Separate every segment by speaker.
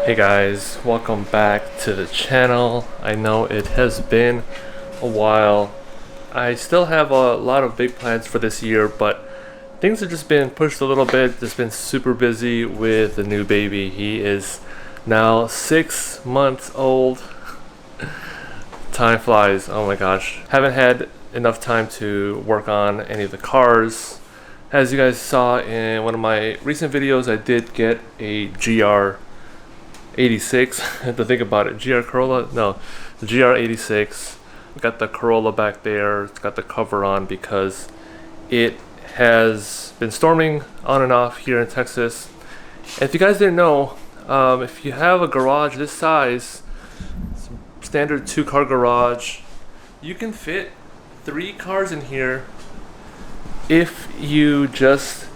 Speaker 1: Hey guys, welcome back to the channel. I know it has been a while. I still have a lot of big plans for this year, but things have just been pushed a little bit. Just been super busy with the new baby. He is now 6 months old. Time flies, oh my gosh. Haven't had enough time to work on any of the cars. As you guys saw in one of my recent videos, I did get a GR86. I have to think about it. GR Corolla? No, the GR86. Got the Corolla back there. It's got the cover on because it has been storming on and off here in Texas. And if you guys didn't know, if you have a garage this size, standard 2-car garage, you can fit 3 cars in here if you just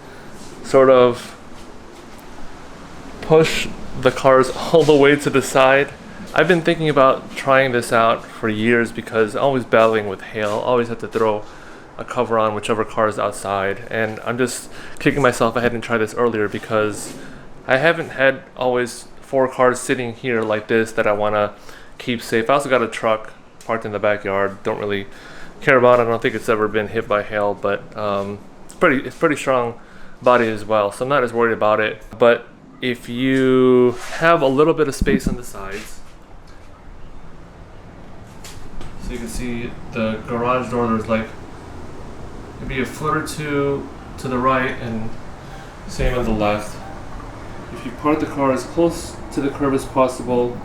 Speaker 1: sort of push the cars all the way to the side. I've been thinking about trying this out for years because I'm always battling with hail. Always have to throw a cover on whichever car is outside, and I'm just kicking myself I hadn't tried this earlier because I haven't had always 4 cars sitting here like this that I want to keep safe. I also got a truck parked in the backyard. Don't really care about it. I don't think it's ever been hit by hail, but it's pretty strong body as well, so I'm not as worried about it. But if you have a little bit of space on the sides, so you can see the garage door, there's like maybe a foot or two to the right and same on the left. If you park the car as close to the curb as possible,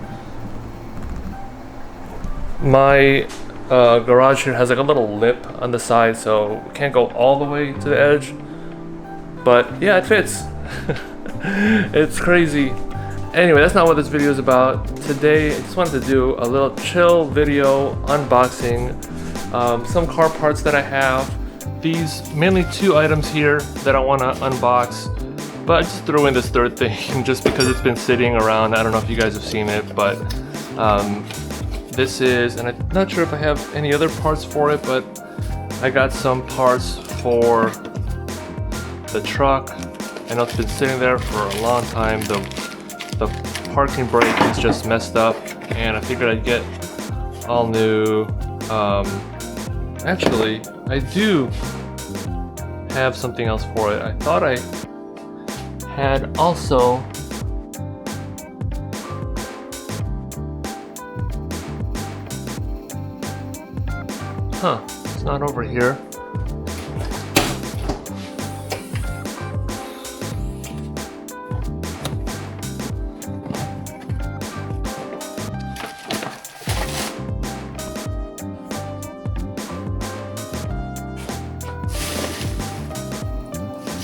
Speaker 1: my garage here has like a little lip on the side, so it can't go all the way to the edge, but yeah, it fits. It's crazy. Anyway, that's not what this video is about. Today I just wanted to do a little chill video unboxing some car parts that I have. These mainly 2 items here that I want to unbox, but I just threw in this third thing just because it's been sitting around. I don't know if you guys have seen it, but this is, and I'm not sure if I have any other parts for it, but I got some parts for the truck. I know it's been sitting there for a long time. The parking brake is just messed up, and I figured I'd get all new. Actually, I do have something else for it. I thought I had also it's not over here.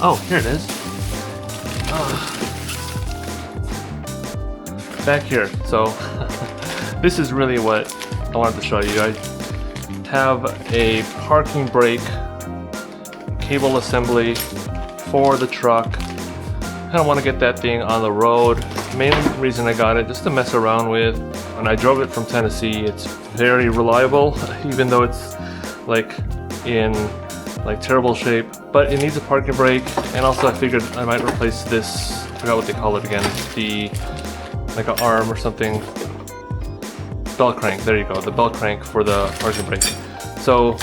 Speaker 1: Oh, here it is. Back here. So this is really what I wanted to show you. I have a parking brake cable assembly for the truck. I don't want to get that thing on the road. Main reason I got it, just to mess around with. When I drove it from Tennessee, it's very reliable, even though it's like in terrible shape, but it needs a parking brake. And also I figured I might replace this, I forgot what they call it again, like an arm or something, bell crank, there you go, the bell crank for the parking brake. So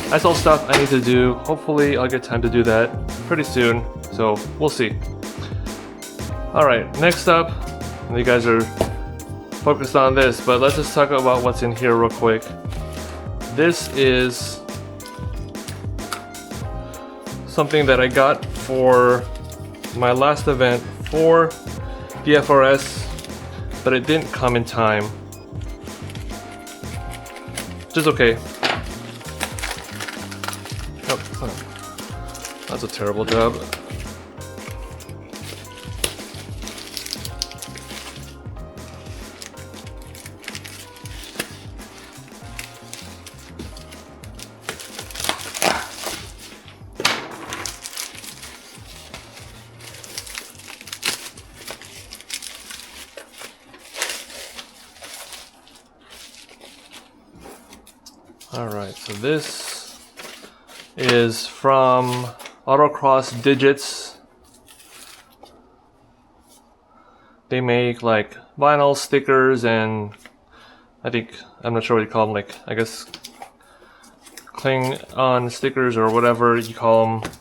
Speaker 1: that's all stuff I need to do. Hopefully I'll get time to do that pretty soon, so we'll see. Alright, next up, and you guys are focused on this, but let's just talk about what's in here real quick. This is something that I got for my last event for the FRS, but it didn't come in time, which is okay. Oh, that's a terrible job. Alright, so this is from Autocross Digits. They make like vinyl stickers and I'm not sure what you call them, like I guess cling on stickers or whatever you call them,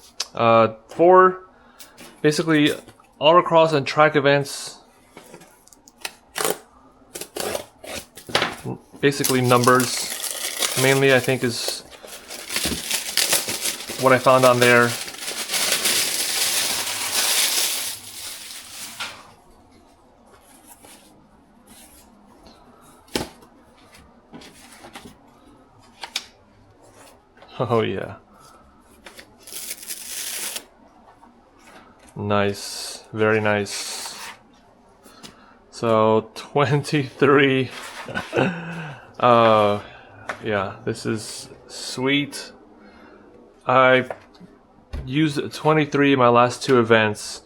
Speaker 1: for basically autocross and track events. Basically numbers mainly, I think, is what I found on there. Oh yeah. Nice, very nice. So 23. Yeah, this is sweet. I used 23 in my last 2 events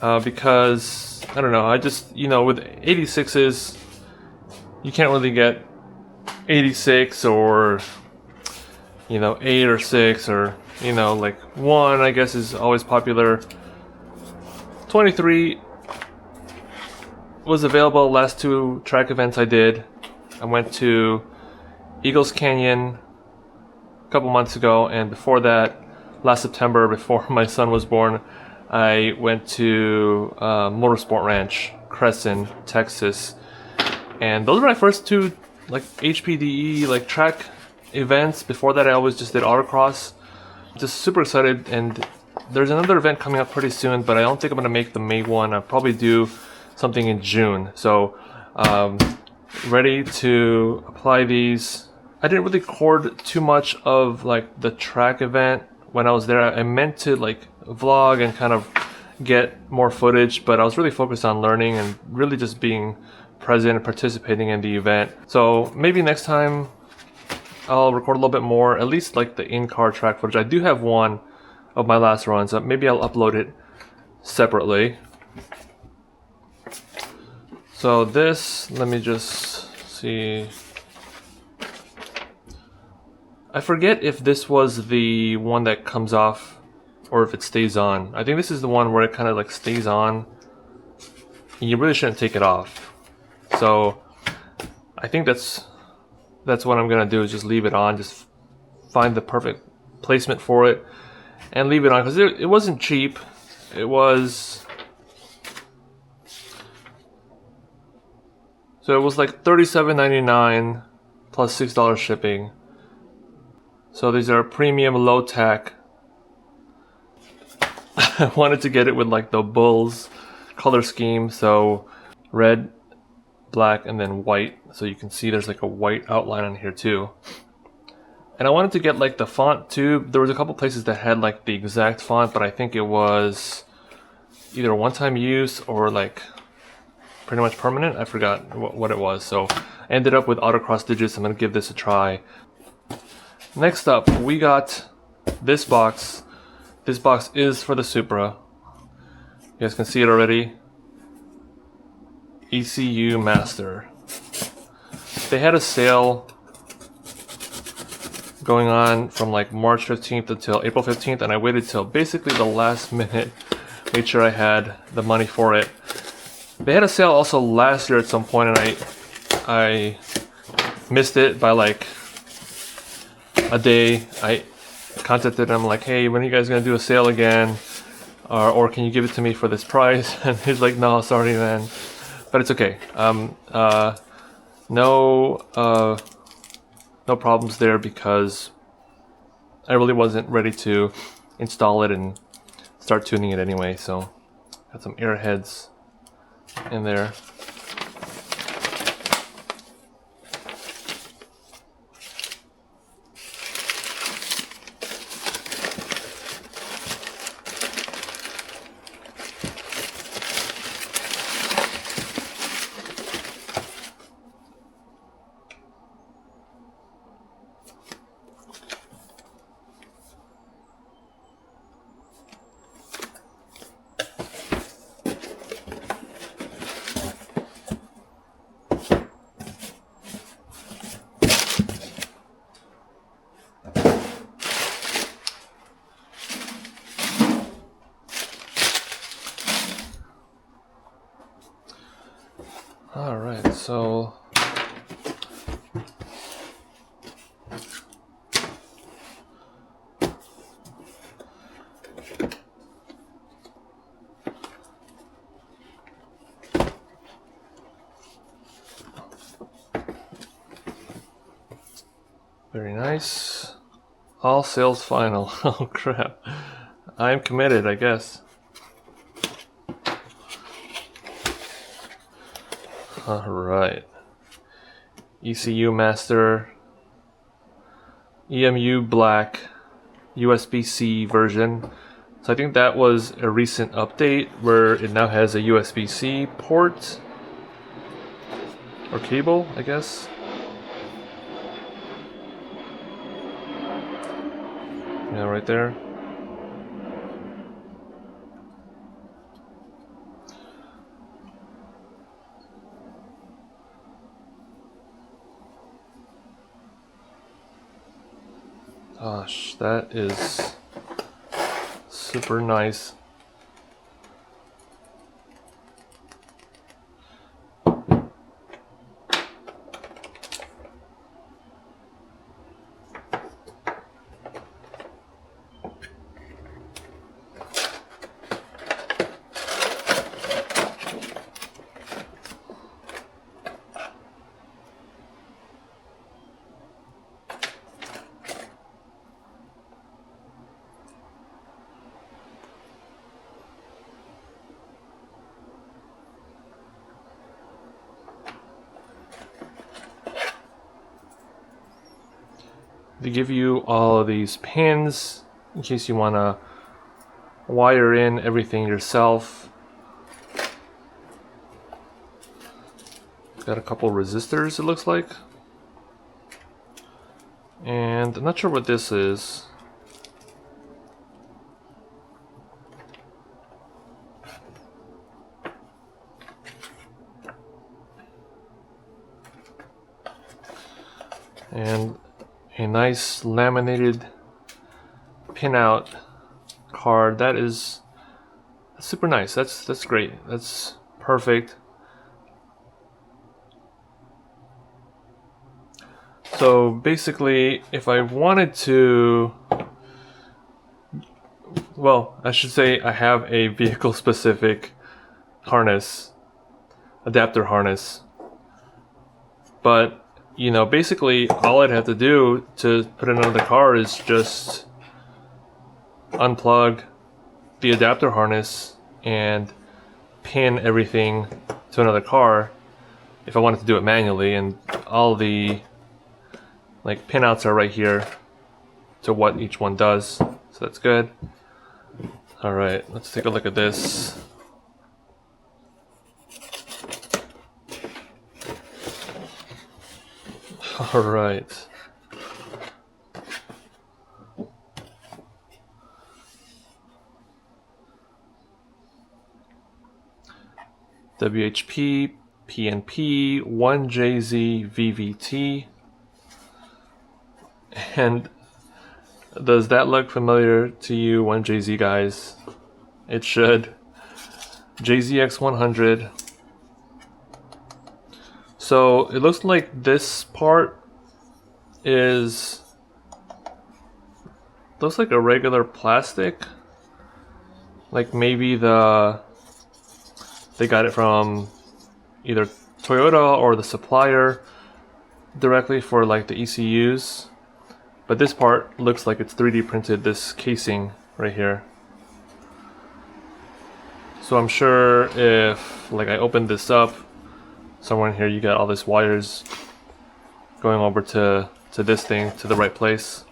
Speaker 1: because I don't know, I just, you know, with 86s you can't really get 86 or, you know, 8 or 6 or, you know, like 1 I guess is always popular. 23 was available last 2 track events I did. I went to Eagles Canyon a couple months ago, and before that, last September, before my son was born, I went to Motorsport Ranch, Crescent, Texas, and those were my first 2 like HPDE like track events. Before that, I always just did autocross. Just super excited, and there's another event coming up pretty soon, but I don't think I'm gonna make the May one. I'll probably do something in June. So ready to apply these. I didn't really record too much of like the track event when I was there. I meant to like vlog and kind of get more footage, but I was really focused on learning and really just being present and participating in the event. So maybe next time I'll record a little bit more, at least like the in-car track footage. I do have one of my last runs, so maybe I'll upload it separately. So this, let me just see. I forget if this was the one that comes off or if it stays on. I think this is the one where it kind of like stays on and you really shouldn't take it off. So I think that's what I'm gonna do, is just leave it on, just find the perfect placement for it and leave it on, because it wasn't cheap. It was, so it was like $37.99 plus $6 shipping. So these are premium low tack. I wanted to get it with like the Bulls color scheme, so red, black, and then white. So you can see there's like a white outline on here too. And I wanted to get like the font too. There was a couple places that had like the exact font, but I think it was either one-time use or like pretty much permanent. I forgot what it was. So I ended up with autocross digits. I'm gonna give this a try. Next up, we got this box. This box is for the Supra. You guys can see it already. ECU Master. They had a sale going on from like March 15th until April 15th, and I waited till basically the last minute, made sure I had the money for it. They had a sale also last year at some point, and I missed it by like a day. I contacted them like, hey, when are you guys gonna do a sale again? Or can you give it to me for this price? And he's like, no, sorry, man. But it's okay. No problems there, because I really wasn't ready to install it and start tuning it anyway. So got some airheads in there. All right, so very nice. All sales final. Oh crap. I'm committed, I guess. Alright. ECU master. EMU black. USB-C version. So I think that was a recent update where it now has a USB-C port. Or cable, I guess. Yeah, right there. Gosh, that is super nice. They give you all of these pins in case you want to wire in everything yourself. Got a couple resistors, it looks like. And I'm not sure what this is. And a nice laminated pinout card. That is super nice. That's great. That's perfect. So basically, if I wanted to, well, I should say I have a vehicle specific harness, adapter harness, but you know, basically all I'd have to do to put it on the car is just unplug the adapter harness and pin everything to another car if I wanted to do it manually, and all the like pinouts are right here to what each one does, so that's good. Alright, let's take a look at this. Alright. WHP, PNP, 1JZ, VVT. And does that look familiar to you, 1JZ guys? It should. JZX100. So it looks like this part looks like a regular plastic. Like maybe they got it from either Toyota or the supplier directly for like the ECUs. But this part looks like it's 3D printed, this casing right here. So I'm sure if like I open this up, somewhere in here you got all these wires going over to this thing, to the right place.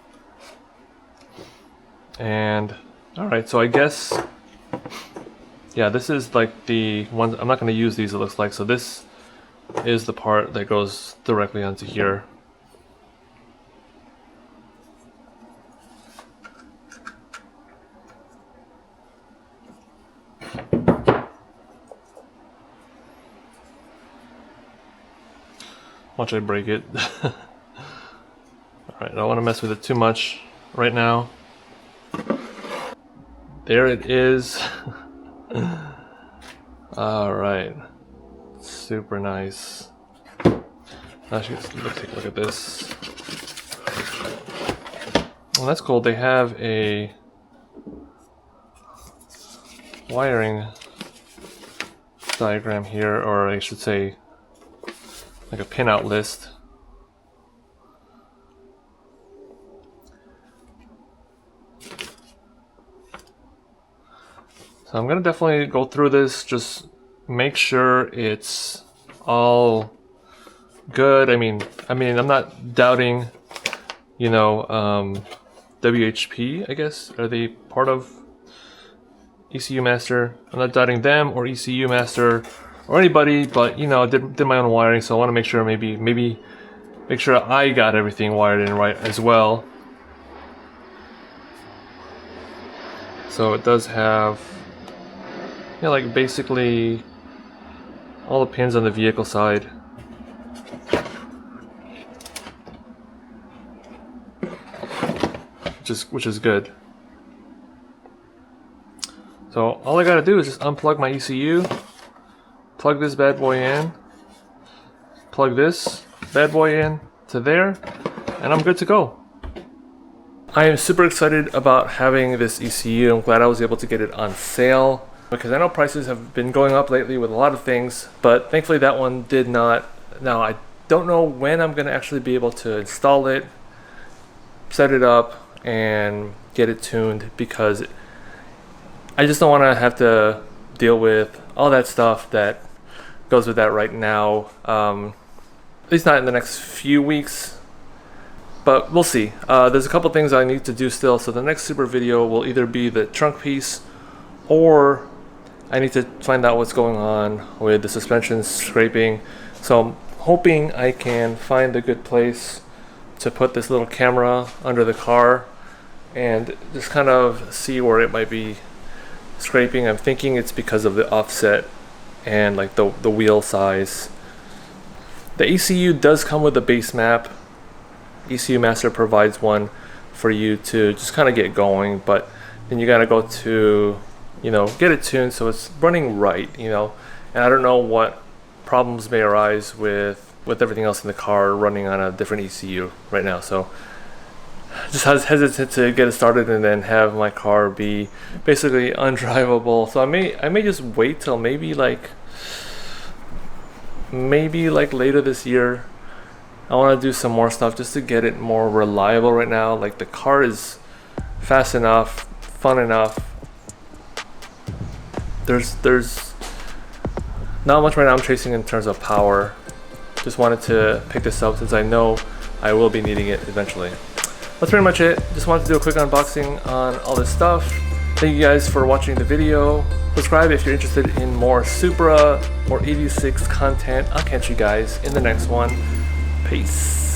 Speaker 1: And alright, so I guess, yeah, this is like the one, I'm not going to use these, it looks like, so this is the part that goes directly onto here. Watch I break it. Alright, I don't want to mess with it too much right now. There it is. Alright. Let's super nice. Actually, let's take a look at this. Well, that's cool. They have a wiring diagram here, or I should say like a pinout list. So I'm gonna definitely go through this, just make sure it's all good. I mean I'm not doubting, you know, WHP, I guess. Are they part of ECU Master? I'm not doubting them or ECU Master or anybody, but you know, did my own wiring, so I want to make sure maybe make sure I got everything wired in right as well. So it does have, you know, like basically all the pins on the vehicle side. Which is good. So all I gotta do is just unplug my ECU, plug this bad boy in, plug this bad boy in to there, and I'm good to go. I am super excited about having this ECU. I'm glad I was able to get it on sale, because I know prices have been going up lately with a lot of things, but thankfully that one did not. Now I don't know when I'm gonna actually be able to install it, set it up, and get it tuned, because I just don't want to have to deal with all that stuff that goes with that right now, at least not in the next few weeks, but we'll see. There's a couple things I need to do still, so the next Supra video will either be the trunk piece, or I need to find out what's going on with the suspension scraping. So I'm hoping I can find a good place to put this little camera under the car and just kind of see where it might be scraping. I'm thinking it's because of the offset and like the wheel size. The ECU does come with a base map. ECU Master provides one for you to just kind of get going, but then you gotta go to, you know, get it tuned so it's running right, you know. And I don't know what problems may arise with everything else in the car running on a different ECU right now, so just hesitant to get it started and then have my car be basically undrivable. So I may just wait till maybe like later this year. I want to do some more stuff just to get it more reliable right now. Like, the car is fast enough, fun enough. There's not much right now I'm chasing in terms of power. Just wanted to pick this up since I know I will be needing it eventually. That's pretty much it. Just wanted to do a quick unboxing on all this stuff. Thank you guys for watching the video. Subscribe if you're interested in more Supra or 86 content. I'll catch you guys in the next one. Peace.